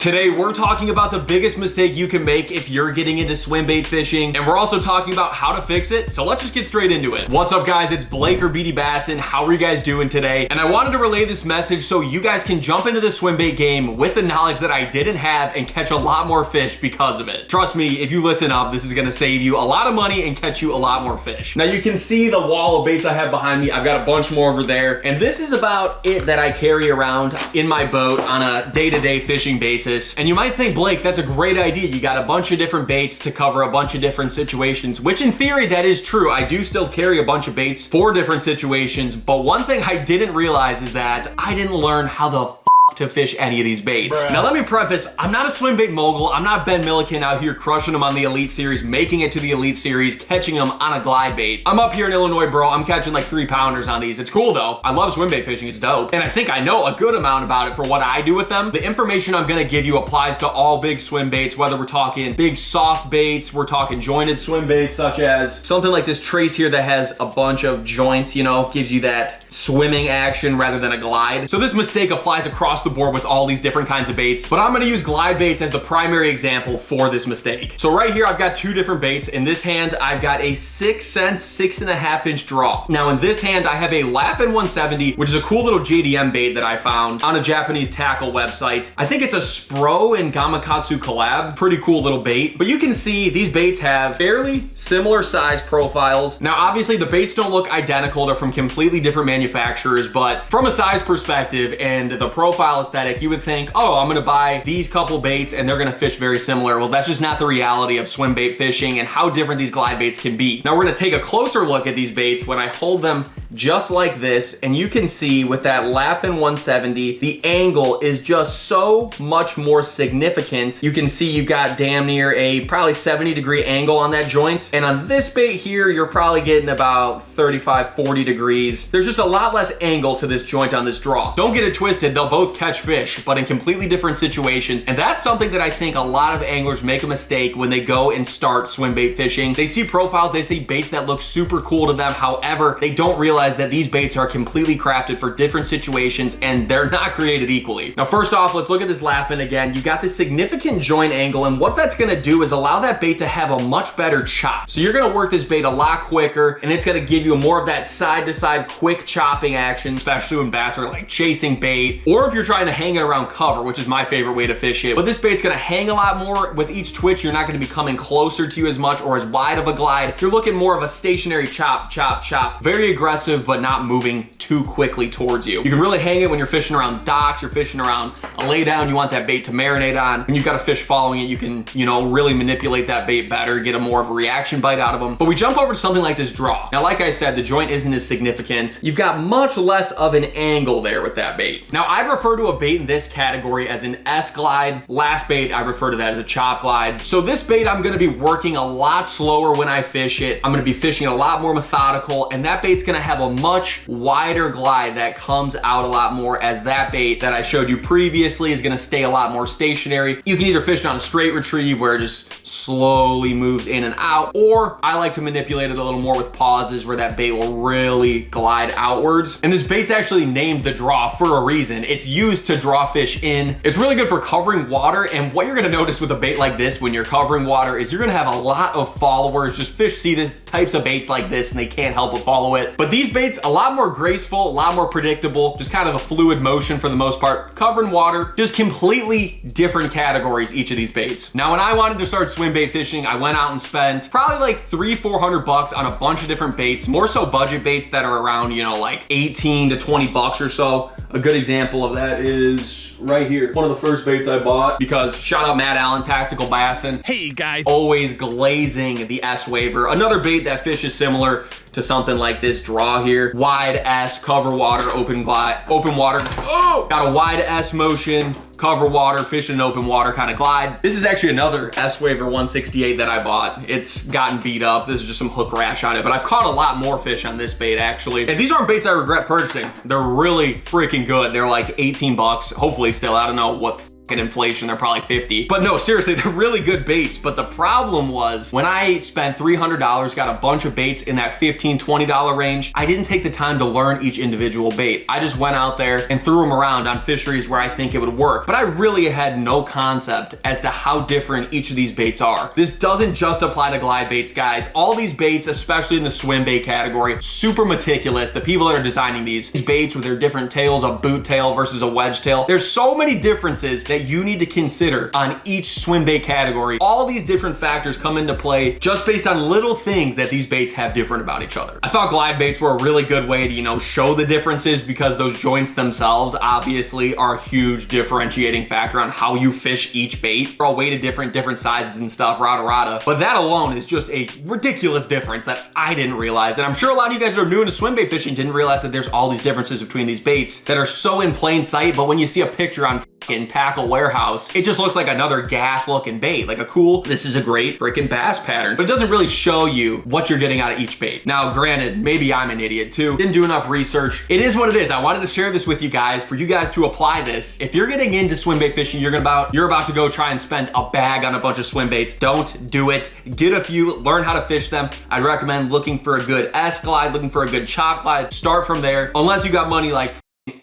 Today, we're talking about the biggest mistake you can make if you're getting into swim bait fishing, and we're also talking about how to fix it, so let's just get straight into it. What's up, guys? It's Blake or BD Bassin. How are you guys doing today? And I wanted to relay this message so you guys can jump into the swim bait game with the knowledge that I didn't have and catch a lot more fish because of it. Trust me, if you listen up, this is gonna save you a lot of money and catch you a lot more fish. Now, you can see the wall of baits I have behind me. I've got a bunch more over there, and this is about it that I carry around in my boat on a day-to-day fishing basis. And you might think, Blake, that's a great idea. You got a bunch of different baits to cover a bunch of different situations, which in theory, that is true. I do still carry a bunch of baits for different situations, but one thing I didn't realize is that I didn't learn how the to fish any of these baits. Bruh. Now let me preface, I'm not a swim bait mogul. I'm not Ben Milliken out here crushing them on the Elite Series, making it to the Elite Series, catching them on a glide bait. I'm up here in Illinois, bro. I'm catching like 3-pounders on these. It's cool though. I love swim bait fishing. It's dope. And I think I know a good amount about it for what I do with them. The information I'm gonna give you applies to all big swim baits, whether we're talking big soft baits, we're talking jointed swim baits, such as something like this trace here that has a bunch of joints, you know, gives you that swimming action rather than a glide. So this mistake applies across the board with all these different kinds of baits, but I'm gonna use glide baits as the primary example for this mistake. So right here, I've got two different baits. In this hand, I've got a 6 cent, 6.5-inch draw. Now in this hand, I have a Laughing 170, which is a cool little JDM bait that I found on a Japanese tackle website. I think it's a Spro and Gamakatsu collab. Pretty cool little bait. But you can see these baits have fairly similar size profiles. Now, obviously the baits don't look identical. They're from completely different manufacturers, but from a size perspective and the profile aesthetic, you would think, oh, I'm gonna buy these couple baits and they're gonna fish very similar. Well, that's just not the reality of swim bait fishing and how different these glide baits can be. Now we're gonna take a closer look at these baits when I hold them just like this, and you can see with that Laughing 170, the angle is just so much more significant. You can see you got damn near a probably 70-degree angle on that joint. And on this bait here, you're probably getting about 35, 40 degrees. There's just a lot less angle to this joint on this draw. Don't get it twisted, they'll both catch fish, but in completely different situations. And that's something that I think a lot of anglers make a mistake when they go and start swim bait fishing. They see profiles, they see baits that look super cool to them. However, they don't realize that these baits are completely crafted for different situations and they're not created equally. Now, first off, let's look at this Laughing again. You got this significant joint angle, and what that's gonna do is allow that bait to have a much better chop. So you're gonna work this bait a lot quicker, and it's gonna give you more of that side-to-side quick chopping action, especially when bass are like chasing bait, or if you're trying to hang it around cover, which is my favorite way to fish it. But this bait's gonna hang a lot more. With each twitch, you're not gonna be coming closer to you as much or as wide of a glide. You're looking more of a stationary chop, chop, chop. Very aggressive, but not moving too quickly towards you. You can really hang it when you're fishing around docks, you're fishing around a laydown, you want that bait to marinate on. When you've got a fish following it, you can, you know, really manipulate that bait better, get a more of a reaction bite out of them. But we jump over to something like this draw. Now, like I said, the joint isn't as significant. You've got much less of an angle there with that bait. Now, I'd refer to a bait in this category as an S-glide. Last bait, I refer to that as a chop glide. So this bait, I'm gonna be working a lot slower when I fish it. I'm gonna be fishing a lot more methodical, and that bait's gonna have a much wider glide that comes out a lot more, as that bait that I showed you previously is gonna stay a lot more stationary. You can either fish it on a straight retrieve where it just slowly moves in and out, or I like to manipulate it a little more with pauses where that bait will really glide outwards. And this bait's actually named the draw for a reason. It's used to draw fish in. It's really good for covering water, and what you're gonna notice with a bait like this when you're covering water is you're gonna have a lot of followers. Just fish see this types of baits like this and they can't help but follow it. But these baits, a lot more graceful, a lot more predictable, just kind of a fluid motion for the most part. Covering water, just completely different categories, each of these baits. Now, when I wanted to start swim bait fishing, I went out and spent probably like $300-400 on a bunch of different baits, more so budget baits that are around, you know, like 18 to 20 bucks or so. A good example of that is right here. One of the first baits I bought, because shout out Matt Allen, Tactical Bassin. Hey guys. Always glazing the S-Waver. Another bait that fishes similar to something like this draw here. Wide S, cover water, open water. Oh! Got a wide S motion, cover water, fish in open water kind of glide. This is actually another S-Waver 168 that I bought. It's gotten beat up. This is just some hook rash on it, but I've caught a lot more fish on this bait actually. And these aren't baits I regret purchasing. They're really freaking good. They're like 18 bucks, hopefully still. I don't know what inflation, they're probably 50. But no, seriously, they're really good baits. But the problem was when I spent $300, got a bunch of baits in that $15, $20 range, I didn't take the time to learn each individual bait. I just went out there and threw them around on fisheries where I think it would work. But I really had no concept as to how different each of these baits are. This doesn't just apply to glide baits, guys. All these baits, especially in the swim bait category, super meticulous. The people that are designing these baits with their different tails, a boot tail versus a wedge tail. There's so many differences that you need to consider on each swim bait category. All these different factors come into play just based on little things that these baits have different about each other. I thought glide baits were a really good way to, show the differences because those joints themselves obviously are a huge differentiating factor on how you fish each bait. They're all weighted different sizes and stuff, rada. But that alone is just a ridiculous difference that I didn't realize. And I'm sure a lot of you guys that are new into swim bait fishing didn't realize that there's all these differences between these baits that are so in plain sight. But when you see a picture on in Tackle Warehouse, it just looks like another gas looking bait, like a cool, this is a great freaking bass pattern, but it doesn't really show you what you're getting out of each bait. Now, granted, maybe I'm an idiot too, didn't do enough research. It is what it is. I wanted to share this with you guys for you guys to apply this. If you're getting into swim bait fishing, you're about to go try and spend a bag on a bunch of swim baits. Don't do it. Get a few, learn how to fish them. I'd recommend looking for a good S glide, looking for a good chop glide. Start from there. Unless you got money like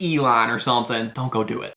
Elon or something, don't go do it.